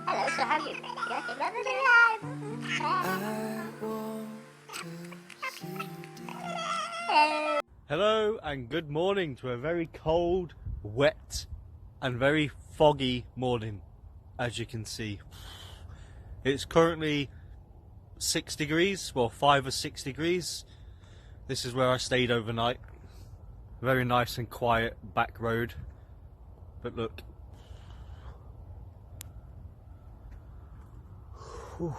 Hello, so how are you? Hello. Hello and good morning to a very cold, wet and very foggy morning, as you can see. It's currently 6 degrees, well 5 or 6 degrees. This is where I stayed overnight. Very nice and quiet back road. But look. Whew.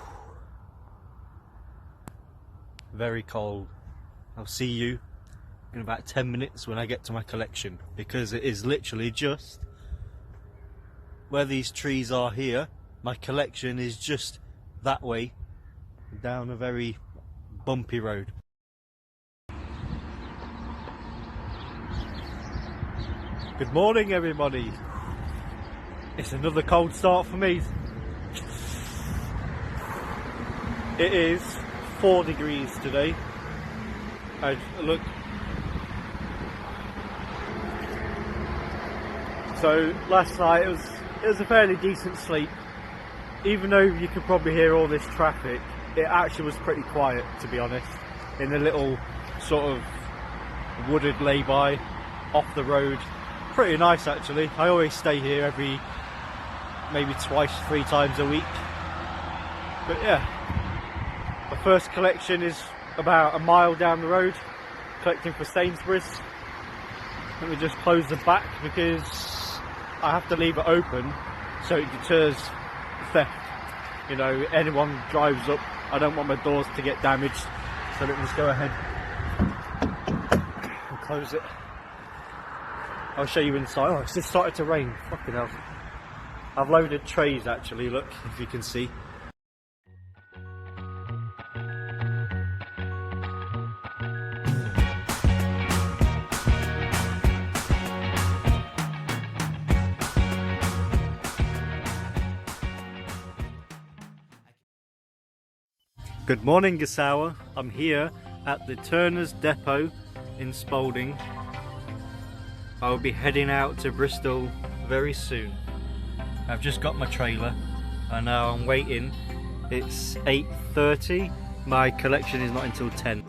Very cold. I'll see you in about 10 minutes when I get to my collection, because it is literally just where these trees are here. My collection is just that way down a very bumpy road. Good morning everybody. It's another cold start for me. It is 4 degrees today. And look, so last night it was a fairly decent sleep. Even though you could probably hear all this traffic, it actually was pretty quiet, to be honest, in a little sort of wooded lay-by off the road. Pretty nice actually. I always stay here every maybe twice, 3 times a week. But yeah, the first collection is about a mile down the road, collecting for Sainsbury's. Let me just close the back because I have to leave it open so it deters theft. You know, anyone drives up, I don't want my doors to get damaged, so let me just go ahead and close it. I'll show you inside. Oh, it's just started to rain. Fucking hell. I've loaded trays actually, look, if you can see. Good morning, Gasawa. I'm here at the Turner's Depot in Spalding. I will be heading out to Bristol very soon. I've just got my trailer and now I'm waiting. It's 8:30. My collection is not until 10.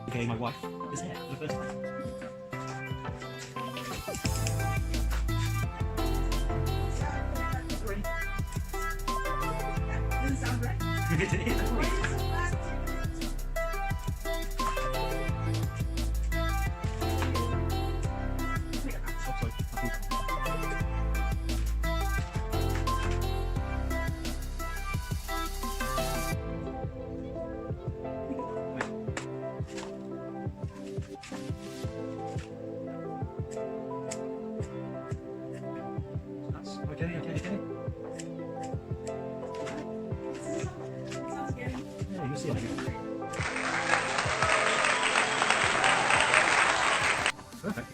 Okay, my wife is here for the first time. Doesn't sound right. Okay. Yeah, you see it. Perfect.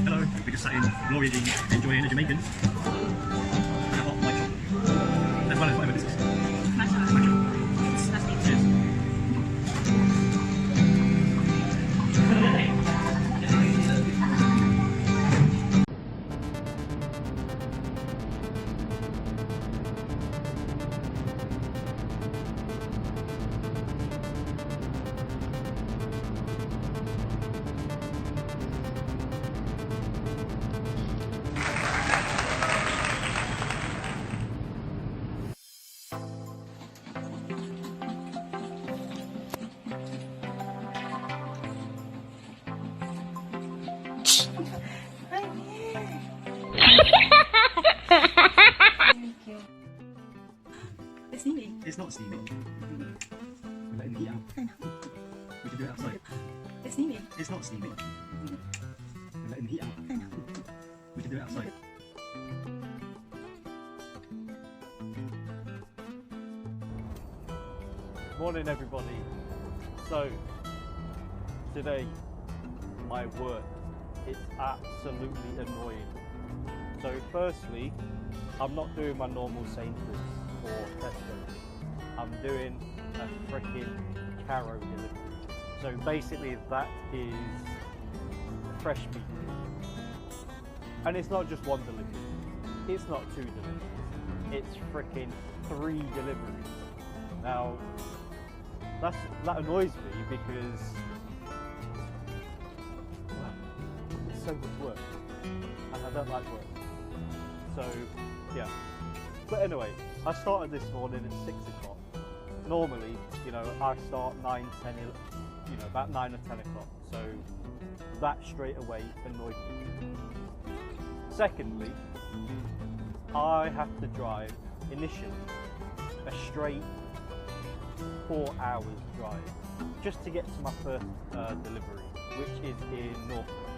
Hello, we just sat in Glory enjoying a Jamaican. And a hot white chocolate. As well as whatever this is. Cheers. It's steamy. It's not steamy. We're letting the heat out. I know. We can do it outside. It's steamy. It's not steamy. We're letting the heat out. I know. We can do it outside. Morning everybody. So today my work is absolutely annoying. So firstly, I'm not doing my normal Sainsbury's or Tesco. I'm doing a freaking caro delivery. So basically that is fresh meat. And it's not just one delivery. It's not 2 deliveries. It's freaking 3 deliveries. Now, that annoys me because, well, it's so much work. And I don't like work. So, yeah. But anyway, I started this morning at 6 o'clock. Normally, you know, I start 9, 10, 11, you know, about 9 or 10 o'clock. So that straight away annoyed me. Secondly, I have to drive initially a straight 4 hours drive just to get to my first delivery, which is in Norfolk.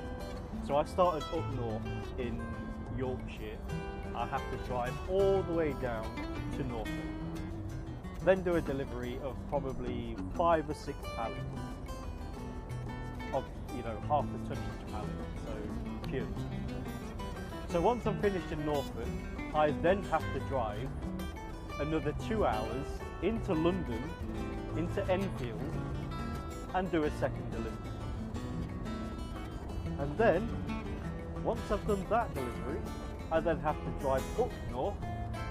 So I started up north in Yorkshire. I have to drive all the way down to Norfolk, then do a delivery of probably 5 or 6 pallets of, you know, half a tonnage pallet, so pure. So once I'm finished in Norfolk, I then have to drive another 2 hours into London, into Enfield, and do a second delivery. And then, once I've done that delivery, I then have to drive up north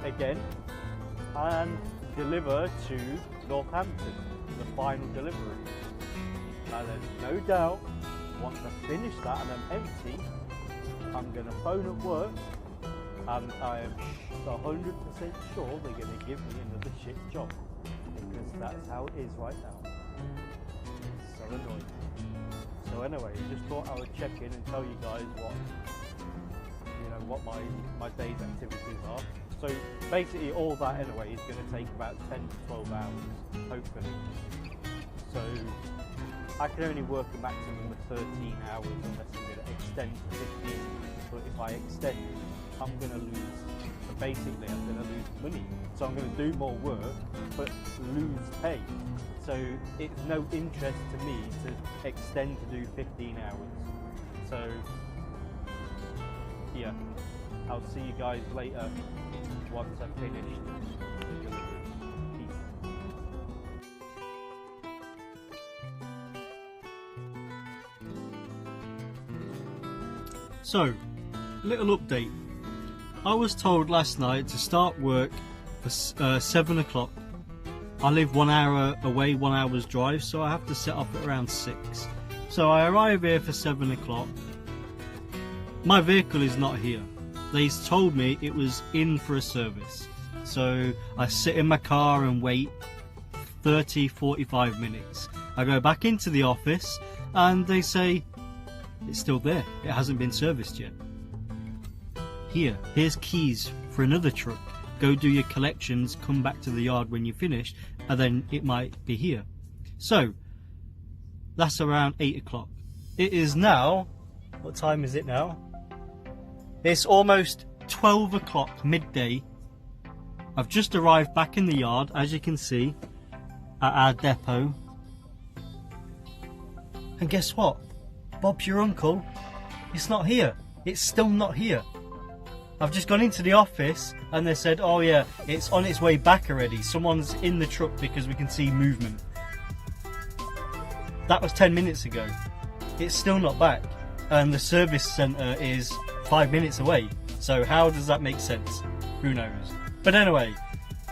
again and deliver to Northampton, the final delivery. Now there's no doubt, once I finish that and I'm empty, I'm going to phone at work and I am 100% sure they're going to give me another shit job, because that's how it is right now. It's so annoying. So anyway, just thought I would check in and tell you guys what my day's activities are. So basically all that anyway is going to take about 10 to 12 hours, hopefully. So I can only work a maximum of 13 hours unless I'm going to extend to 15. But if I extend, I'm going to lose. So basically I'm going to lose money. So I'm going to do more work, but lose pay. So it's no interest to me to extend to do 15 hours. So yeah, I'll see you guys later once I've finished the delivery. Peace. So, little update. I was told last night to start work for 7 o'clock. I live 1 hour away, 1 hour's drive, so I have to set off at around 6. So I arrive here for 7 o'clock. My vehicle is not here. They told me it was in for a service. So I sit in my car and wait 30-45 minutes. I go back into the office and they say it's still there. It hasn't been serviced yet. Here's keys for another truck. Go do your collections, come back to the yard when you're finished, and then it might be here. So that's around 8 o'clock. It is now, what time is it now? It's almost 12 o'clock, midday. I've just arrived back in the yard, as you can see, at our depot. And guess what? Bob's your uncle. It's not here. It's still not here. I've just gone into the office and they said, oh yeah, it's on its way back already. Someone's in the truck because we can see movement. That was 10 minutes ago. It's still not back. And the service centre is 5 minutes away. So how does that make sense? Who knows? But anyway,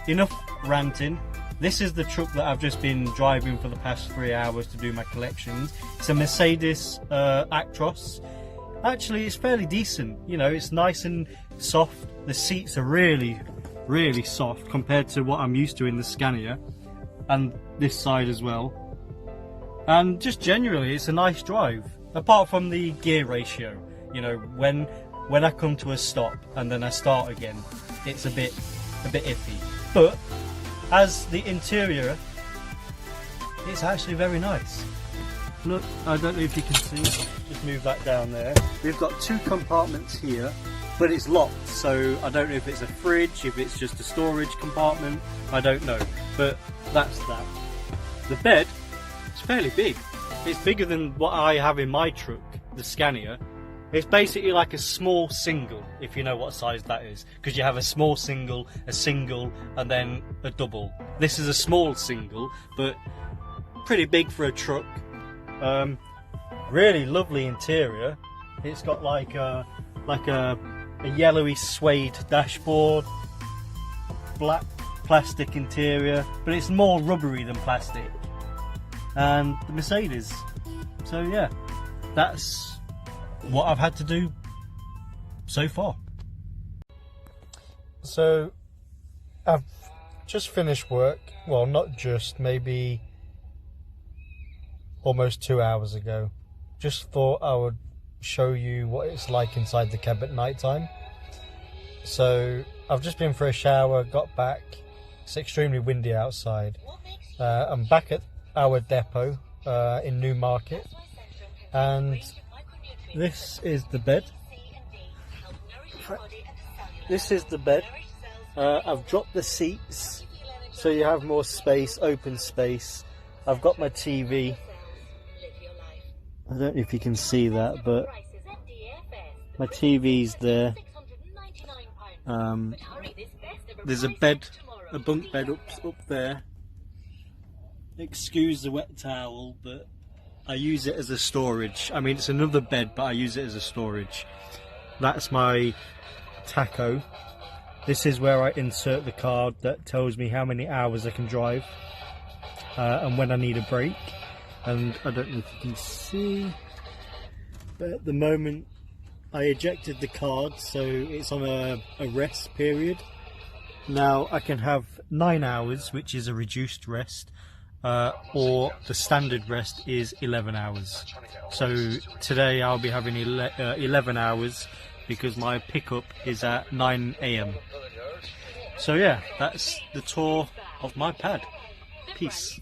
enough ranting. This is the truck that I've just been driving for the past 3 hours to do my collections. It's a Mercedes Actros. Actually, it's fairly decent. You know, it's nice and soft. The seats are really, really soft compared to what I'm used to in the Scania. And this side as well. And just generally, it's a nice drive. Apart from the gear ratio. You know, when I come to a stop and then I start again, it's a bit iffy. But as the interior, it's actually very nice. Look, I don't know if you can see, just move that down there. We've got 2 compartments here, but it's locked, so I don't know if it's a fridge, if it's just a storage compartment, I don't know. But that's that. The bed is fairly big. It's bigger than what I have in my truck, the Scania. It's basically like a small single, if you know what size that is, because you have a small single, and then a double. This is a small single, but pretty big for a truck. Really lovely interior. It's got like a yellowy suede dashboard, black plastic interior, but it's more rubbery than plastic. And the Mercedes. So yeah, that's what I've had to do so far. So I've just finished work. Well, not just, maybe almost 2 hours ago. Just thought I would show you what it's like inside the cab at night time. So I've just been for a shower, got back. It's extremely windy outside. I'm back at our depot in Newmarket, and this is the bed. This is the bed. I've dropped the seats so you have more space, open space. I've got my TV. I don't know if you can see that, but my TV's there. There's a bed, a bunk bed up there. Excuse the wet towel, but I use it as a storage. I mean, it's another bed, but I use it as a storage. That's my tacho. This is where I insert the card that tells me how many hours I can drive and when I need a break. And I don't know if you can see, but at the moment I ejected the card, so it's on a rest period. Now I can have 9 hours, which is a reduced rest, or the standard rest is 11 hours. So today I'll be having 11 hours because my pickup is at 9 AM. So yeah, that's the tour of my pad. Peace.